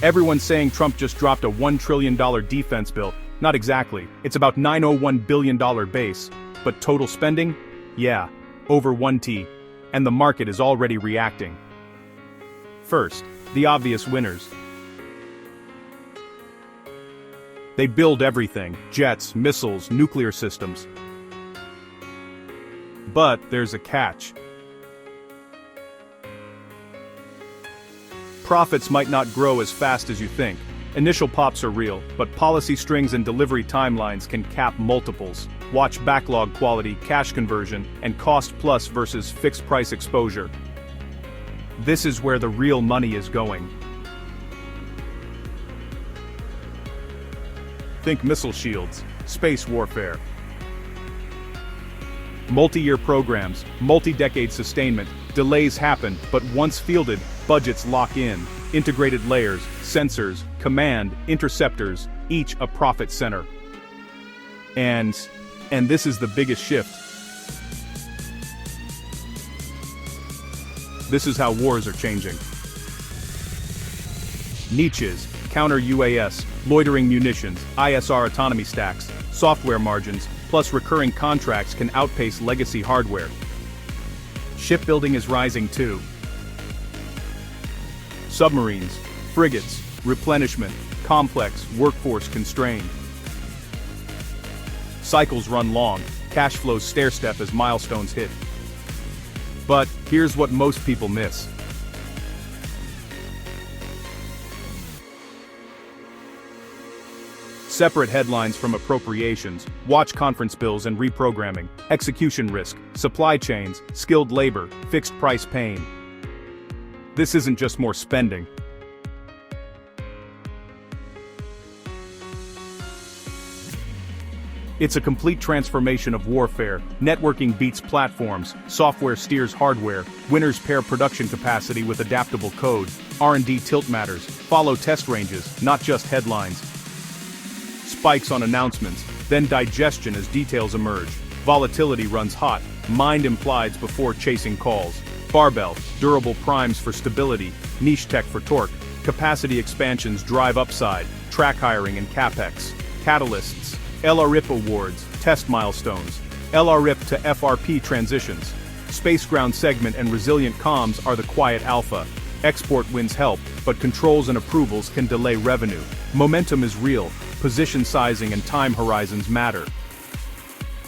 Everyone's saying Trump just dropped a $1 trillion defense bill. Not exactly. It's about $901 billion base. But total spending? Yeah, over 1T. And the market is already reacting. First, the obvious winners. They build everything: jets, missiles, nuclear systems. But there's a catch. Profits might not grow as fast as you think. Initial pops are real, but policy strings and delivery timelines can cap multiples. Watch backlog quality, cash conversion, and cost plus versus fixed price exposure. This is where the real money is going. Think missile shields, space warfare. Multi-year programs, multi-decade sustainment, delays happen, but once fielded, budgets lock in. Integrated layers, sensors, command, interceptors, each a profit center. And this is the biggest shift. This is how wars are changing. Niches, counter-UAS, loitering munitions, ISR autonomy stacks, software margins, plus recurring contracts can outpace legacy hardware. Shipbuilding is rising too. Submarines, frigates, replenishment, complex, workforce constrained. Cycles run long, cash flows stair-step as milestones hit. But here's what most people miss. Separate headlines from appropriations, watch conference bills and reprogramming, execution risk, supply chains, skilled labor, fixed price pain. This isn't just more spending. It's a complete transformation of warfare. Networking beats platforms, software steers hardware, winners pair production capacity with adaptable code, R&D tilt matters, follow test ranges, not just headlines. Spikes on announcements, then digestion as details emerge. Volatility runs hot, mind implies before chasing calls. Barbell, durable primes for stability, niche tech for torque. Capacity expansions drive upside, track hiring and capex. Catalysts, LRIP awards, test milestones. LRIP to FRP transitions. Space ground segment and resilient comms are the quiet alpha. Export wins help, but controls and approvals can delay revenue. Momentum is real, position sizing and time horizons matter.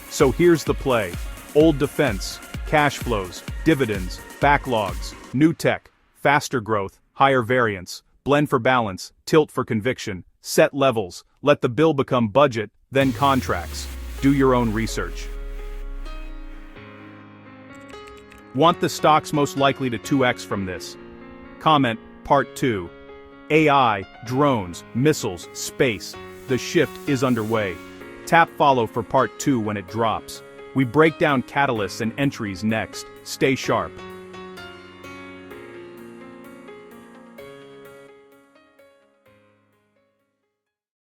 So here's the play. Old defense, cash flows, dividends, backlogs, new tech, faster growth, higher variance, blend for balance, tilt for conviction, set levels, let the bill become budget, then contracts. Do your own research. Want the stocks most likely to 2x from this? Comment, Part 2. AI, drones, missiles, space. The shift is underway. Tap follow for Part 2 when it drops. We break down catalysts and entries next. Stay sharp.